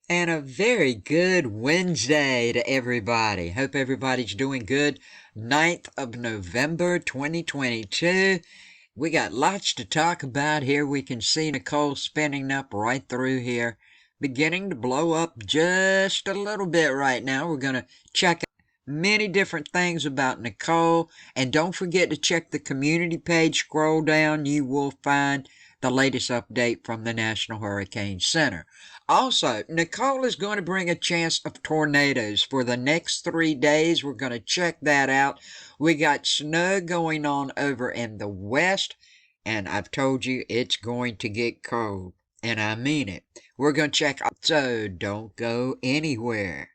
And a very good Wednesday to everybody. Hope everybody's doing good. 9th of November 2022. We got lots to talk about here. We can see Nicole spinning up right through here, beginning to blow up just a little bit right now. We're going to check out many different things about Nicole. And don't forget to check the community page. Scroll down. You will find the latest update from the National Hurricane Center. Also, Nicole is going to bring a chance of tornadoes for the next 3 days. We're going to check that out. We got snow going on over in the west, and I've told you it's going to get cold, and I mean it. We're going to check out, so don't go anywhere.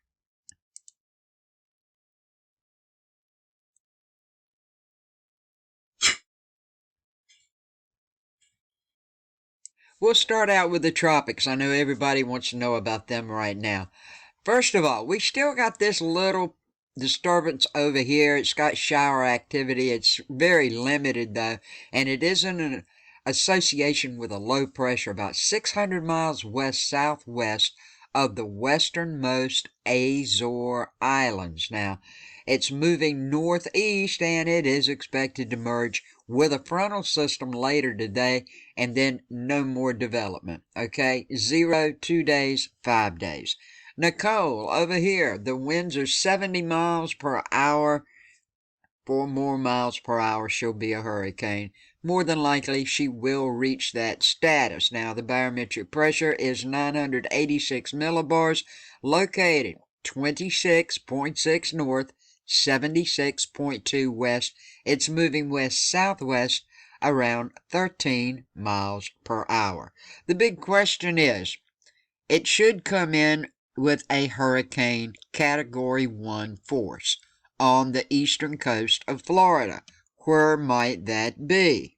We'll start out with the tropics. I know everybody wants to know about them right now. First of all, we still got this little disturbance over here. It's got shower activity. It's very limited though, and it is in an association with a low pressure about 600 miles west-southwest of the westernmost Azore Islands. Now, it's moving northeast and it is expected to merge with a frontal system later today, and then no more development. Okay, 0, 2 days, 5 days. Nicole, over here, the winds are 70 miles per hour. 4 more miles per hour, she'll be a hurricane. More than likely, she will reach that status. Now, the barometric pressure is 986 millibars, located 26.6 north, 76.2 west. It's moving west-southwest around 13 miles per hour. The big question is, it should come in with a hurricane Category 1 force on the eastern coast of Florida. Where might that be?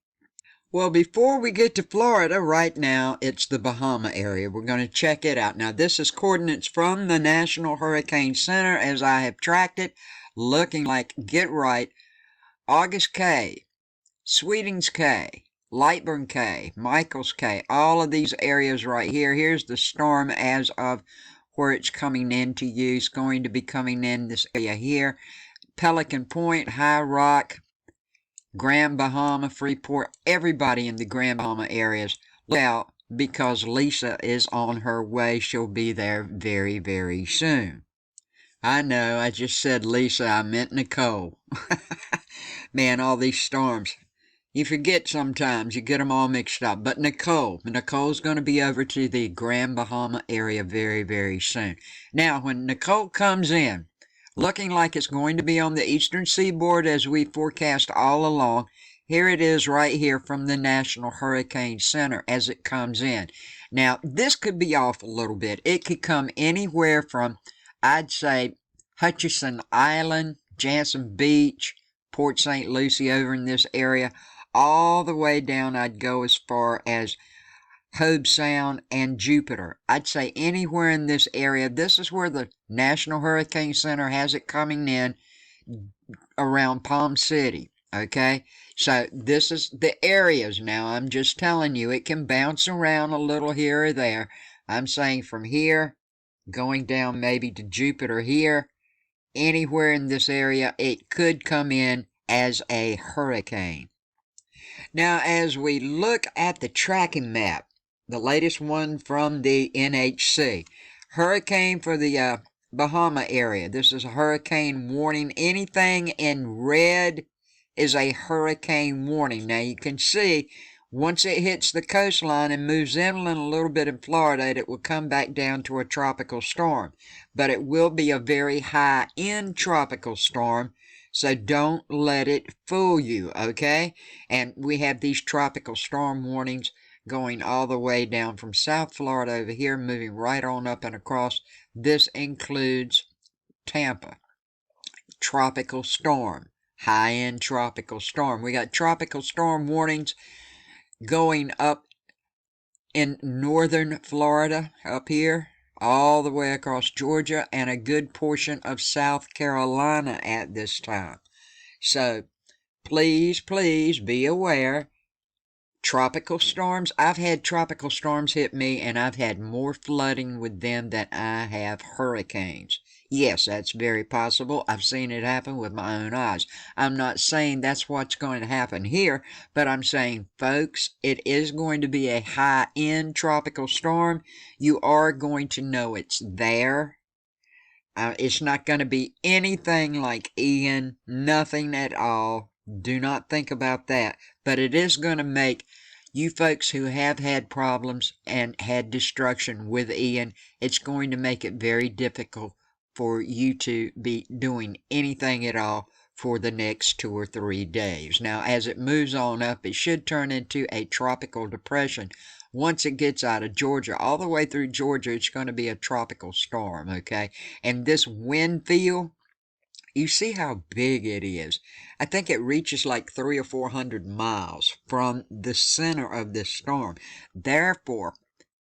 Well, before we get to Florida, right now it's the Bahama area. We're going to check it out. Now, this is coordinates from the National Hurricane Center as I have tracked it, looking like, get right, August K, Sweetings K, Lightburn K, Michaels K, all of these areas right here. Here's the storm as of where it's coming into you. It's going to be coming in this area here. Pelican Point, High Rock, Grand Bahama, Freeport, everybody in the Grand Bahama areas. Look out, because Lisa is on her way. She'll be there very, very soon. I know, I just said Lisa, I meant Nicole. Man, all these storms. You forget sometimes, you get them all mixed up. But Nicole's going to be over to the Grand Bahama area very, very soon. Now, when Nicole comes in, looking like it's going to be on the eastern seaboard as we forecast all along, here it is right here from the National Hurricane Center as it comes in. Now, this could be off a little bit. It could come anywhere from, I'd say, Hutchinson Island, Jansen Beach, Port St. Lucie over in this area, all the way down. I'd go as far as Hobe Sound and Jupiter. I'd say anywhere in this area. This is where the National Hurricane Center has it coming in around Palm City. Okay, so this is the areas now. I'm just telling you, it can bounce around a little here or there. I'm saying from here, going down maybe to Jupiter here, anywhere in this area, it could come in as a hurricane. Now, as we look at the tracking map, the latest one from the NHC, hurricane for the Bahama area. This is a hurricane warning. Anything in red is a hurricane warning. Now, you can see once it hits the coastline and moves inland a little bit in Florida, it will come back down to a tropical storm. But it will be a very high-end tropical storm, so don't let it fool you, okay? And we have these tropical storm warnings going all the way down from South Florida over here, moving right on up and across. This includes Tampa. Tropical storm, high-end tropical storm. We got tropical storm warnings going up in northern Florida, up here, all the way across Georgia, and a good portion of South Carolina at this time. So please, please be aware. tropical storms. I've had tropical storms hit me, and I've had more flooding with them than I have hurricanes. Yes, that's very possible. I've seen it happen with my own eyes. I'm not saying that's what's going to happen here, but I'm saying, folks, it is going to be a high-end tropical storm. You are going to know it's there. It's not going to be anything like Ian, nothing at all. Do not think about that. But it is going to make you folks who have had problems and had destruction with Ian, it's going to make it very difficult for you to be doing anything at all for the next 2 or 3 days. Now, as it moves on up, it should turn into a tropical depression. Once it gets out of Georgia, all the way through Georgia, it's going to be a tropical storm, okay? And this wind field, you see how big it is. I think it reaches like 300 or 400 miles from the center of this storm. Therefore,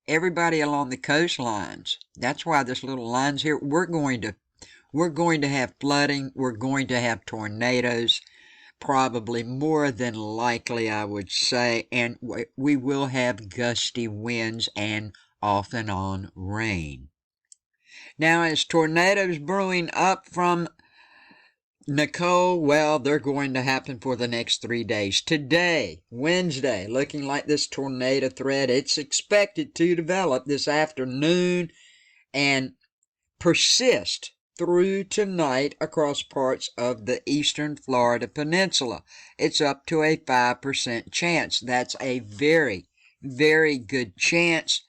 everybody along the coastlines, that's why this little line's here, we're going to have flooding, we're going to have tornadoes, probably more than likely, I would say, and we will have gusty winds and off and on rain. Now, as tornadoes brewing up from Nicole, well, they're going to happen for the next 3 days. Today, Wednesday, looking like this tornado threat, it's expected to develop this afternoon and persist through tonight across parts of the eastern Florida peninsula. It's up to a 5% chance. That's a very, very good chance.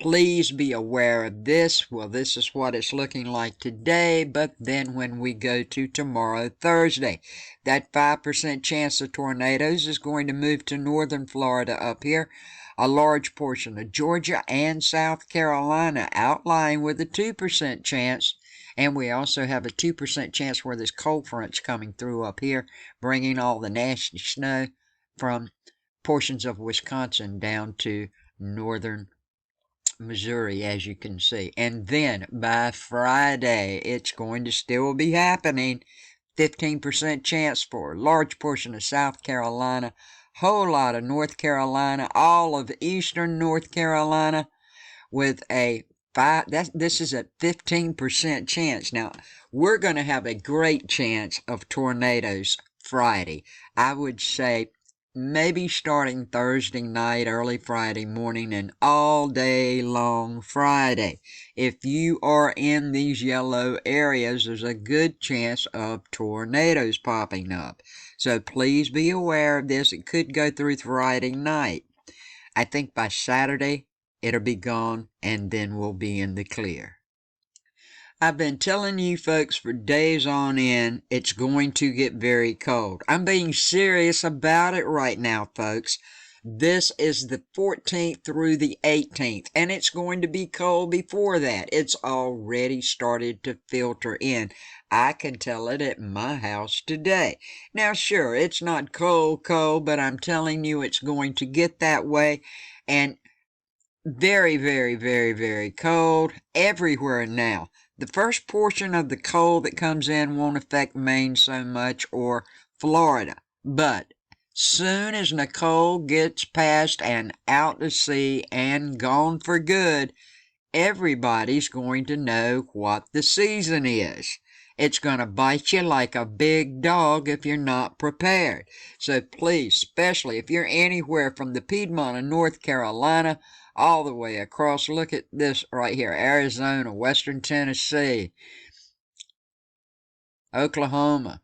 Please be aware of this. Well, this is what it's looking like today, but then when we go to tomorrow, Thursday, that 5% chance of tornadoes is going to move to northern Florida up here. A large portion of Georgia and South Carolina outlying with a 2% chance. And we also have a 2% chance where this cold front's coming through up here, bringing all the nasty snow from portions of Wisconsin down to northern Missouri, as you can see. And then by Friday, it's going to still be happening. 15% chance for a large portion of South Carolina, whole lot of North Carolina, all of eastern North Carolina, with a this is a 15% chance. Now, we're going to have a great chance of tornadoes Friday. I would say maybe starting Thursday night, early Friday morning, and all day long Friday. If you are in these yellow areas, there's a good chance of tornadoes popping up. So please be aware of this. It could go through Friday night. I think by Saturday, it'll be gone, and then we'll be in the clear. I've been telling you folks for days on end, it's going to get very cold. I'm being serious about it right now, folks. This is the 14th through the 18th, and it's going to be cold before that. It's already started to filter in. I can tell it at my house today. Now, sure, it's not cold, but I'm telling you it's going to get that way, and very, very, very, very cold everywhere now. The first portion of the cold that comes in won't affect Maine so much or Florida, but soon as Nicole gets past and out to sea and gone for good, everybody's going to know what the season is. It's going to bite you like a big dog if you're not prepared. So please, especially if you're anywhere from the Piedmont of North Carolina all the way across, look at this right here, Arizona, Western Tennessee, Oklahoma.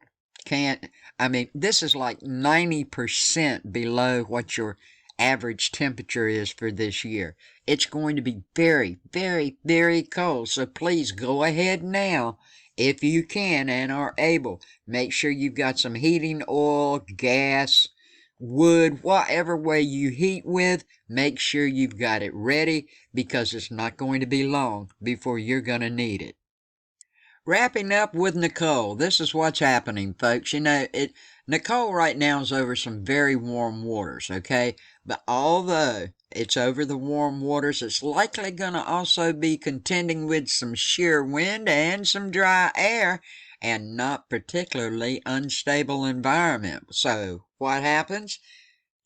This is like 90% below what your average temperature is for this year. It's going to be very, very, very cold. So please go ahead now, if you can and are able. Make sure you've got some heating oil, gas, wood, whatever way you heat with, make sure you've got it ready, because it's not going to be long before you're going to need it. Wrapping up with Nicole, this is what's happening, folks. Nicole right now is over some very warm waters, okay? But although it's over the warm waters, it's likely going to also be contending with some shear wind and some dry air, and not particularly unstable environment. So what happens?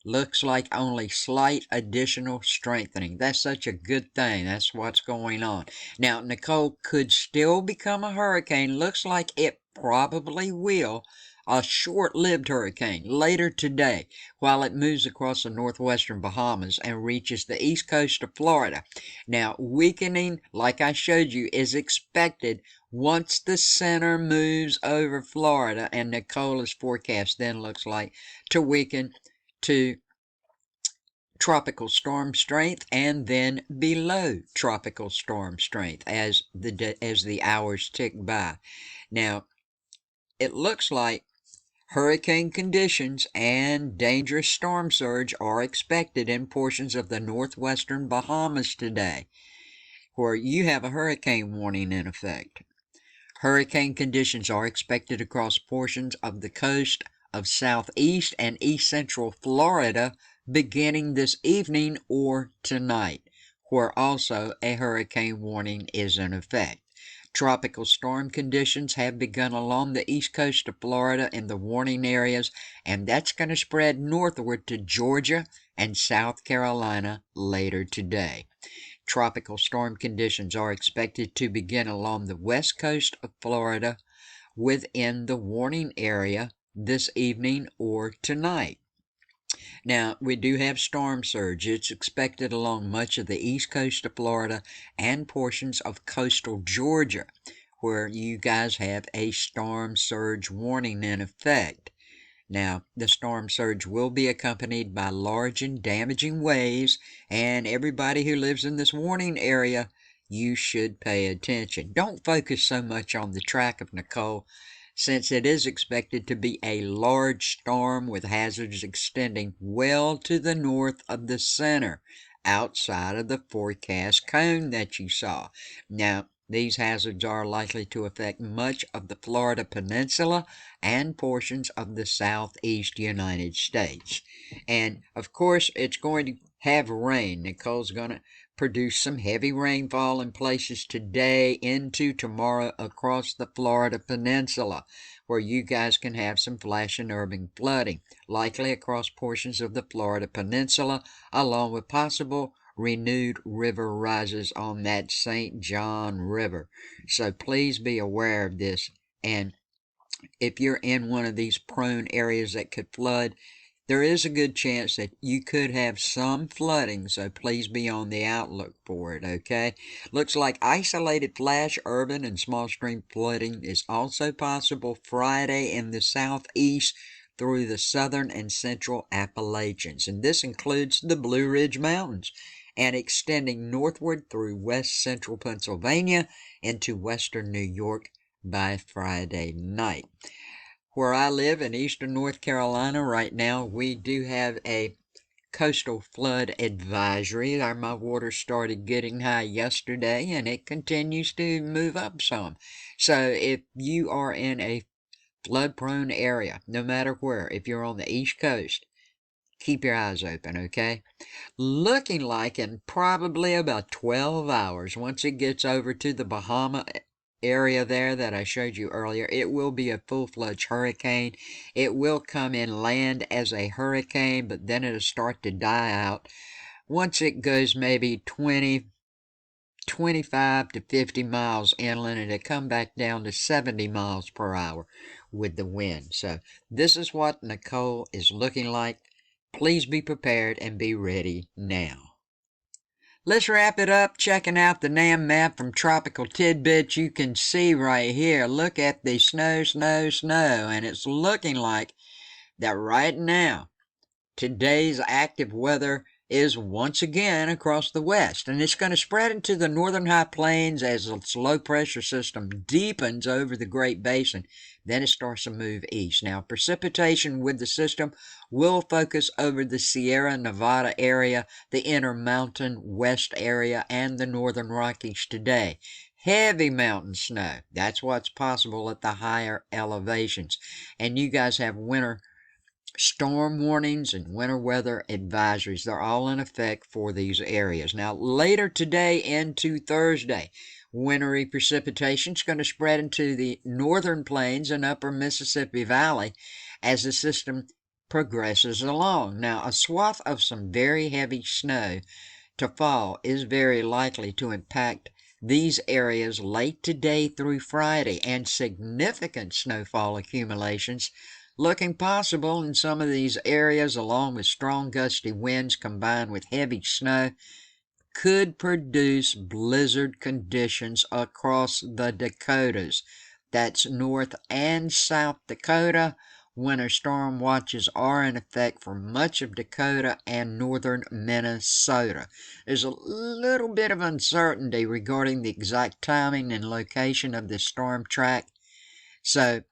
Looks like only slight additional strengthening. That's such a good thing. That's what's going on. Now, Nicole could still become a hurricane. Looks like it probably will. A short-lived hurricane later today while it moves across the northwestern Bahamas and reaches the east coast of Florida. Now, weakening, like I showed you, is expected once the center moves over Florida, and Nicola's forecast then looks like to weaken to tropical storm strength and then below tropical storm strength as the hours tick by. Now, it looks like hurricane conditions and dangerous storm surge are expected in portions of the northwestern Bahamas today, where you have a hurricane warning in effect. Hurricane conditions are expected across portions of the coast of southeast and east central Florida beginning this evening or tonight, where also a hurricane warning is in effect. Tropical storm conditions have begun along the east coast of Florida in the warning areas, and that's going to spread northward to Georgia and South Carolina later today. Tropical storm conditions are expected to begin along the west coast of Florida within the warning area this evening or tonight. Now, we do have storm surge. It's expected along much of the east coast of Florida and portions of coastal Georgia, where you guys have a storm surge warning in effect. Now, the storm surge will be accompanied by large and damaging waves, and everybody who lives in this warning area, you should pay attention. Don't focus so much on the track of Nicole, since it is expected to be a large storm with hazards extending well to the north of the center, outside of the forecast cone that you saw. Now, these hazards are likely to affect much of the Florida Peninsula and portions of the southeast United States. And of course, it's going to have rain. Nicole's going to produce some heavy rainfall in places today into tomorrow across the Florida Peninsula, where you guys can have some flash and urban flooding, likely across portions of the Florida Peninsula, along with possible renewed river rises on that St. John River. So please be aware of this. And if you're in one of these prone areas that could flood, there is a good chance that you could have some flooding, so please be on the outlook for it, okay? Looks like isolated flash, urban, and small stream flooding is also possible Friday in the southeast through the southern and central Appalachians, and this includes the Blue Ridge Mountains and extending northward through west central Pennsylvania into western New York by Friday night. Where I live in eastern North Carolina right now, we do have a coastal flood advisory. My water started getting high yesterday, and it continues to move up some. So if you are in a flood-prone area, no matter where, if you're on the East Coast, keep your eyes open, okay? Looking like in probably about 12 hours, once it gets over to the Bahama area there that I showed you earlier, it will be a full-fledged hurricane. It will come inland as a hurricane, but then it'll start to die out once it goes maybe 25 to 50 miles inland, and it'll come back down to 70 miles per hour with the wind. So this is what Nicole is looking like. Please be prepared and be ready now. Let's wrap it up checking out the NAM map from Tropical Tidbits. You can see right here, look at the snow, and it's looking like that right now, today's active weather is once again across the west, and it's going to spread into the northern high plains as its low pressure system deepens over the Great Basin. Then it starts to move east. Now, precipitation with the system will focus over the Sierra Nevada area, the Intermountain West area, and the Northern Rockies today. Heavy mountain snow. That's what's possible at the higher elevations. And you guys have winter storm warnings and winter weather advisories. They're all in effect for these areas. Now, later today into Thursday, wintry precipitation is going to spread into the northern plains and upper Mississippi Valley as the system progresses along. Now, a swath of some very heavy snow to fall is very likely to impact these areas late today through Friday, and significant snowfall accumulations looking possible in some of these areas, along with strong gusty winds combined with heavy snow, could produce blizzard conditions across the Dakotas. That's North and South Dakota. Winter storm watches are in effect for much of Dakota and northern Minnesota. There's a little bit of uncertainty regarding the exact timing and location of this storm track, so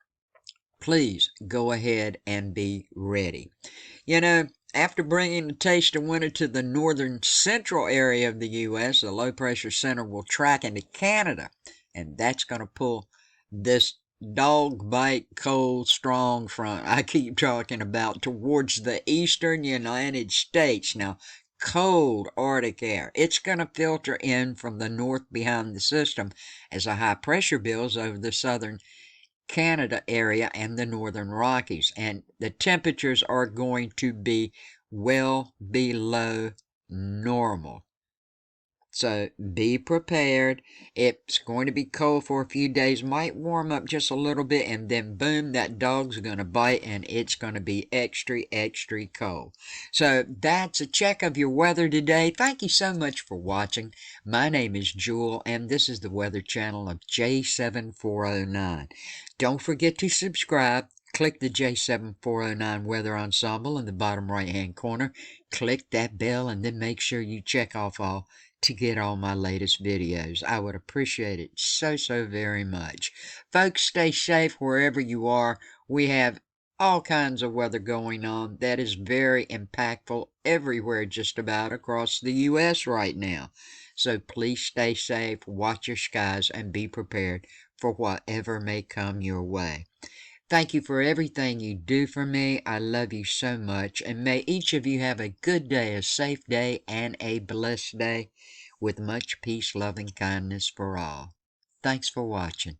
please go ahead and be ready. You know, after bringing a taste of winter to the northern central area of the U.S., the low pressure center will track into Canada, and that's going to pull this dog bite cold strong front I keep talking about towards the eastern United States. Now, cold Arctic air, it's going to filter in from the north behind the system as a high pressure builds over the southern Canada area and the northern Rockies, and the temperatures are going to be well below normal. So be prepared. It's going to be cold for a few days, might warm up just a little bit, and then boom, that dog's going to bite and it's going to be extra, extra cold. So that's a check of your weather today. Thank you so much for watching. My name is Jewel, and this is the Weather Channel of J7409. Don't forget to subscribe. Click the J7409 Weather Ensemble in the bottom right-hand corner. Click that bell and then make sure you check off all to get all my latest videos. I would appreciate it so very much. Folks, stay safe wherever you are. We have all kinds of weather going on that is very impactful everywhere just about across the U.S. right now. So please stay safe, watch your skies, and be prepared for whatever may come your way. Thank you for everything you do for me. I love you so much, and may each of you have a good day, a safe day, and a blessed day with much peace, love, and kindness for all. Thanks for watching.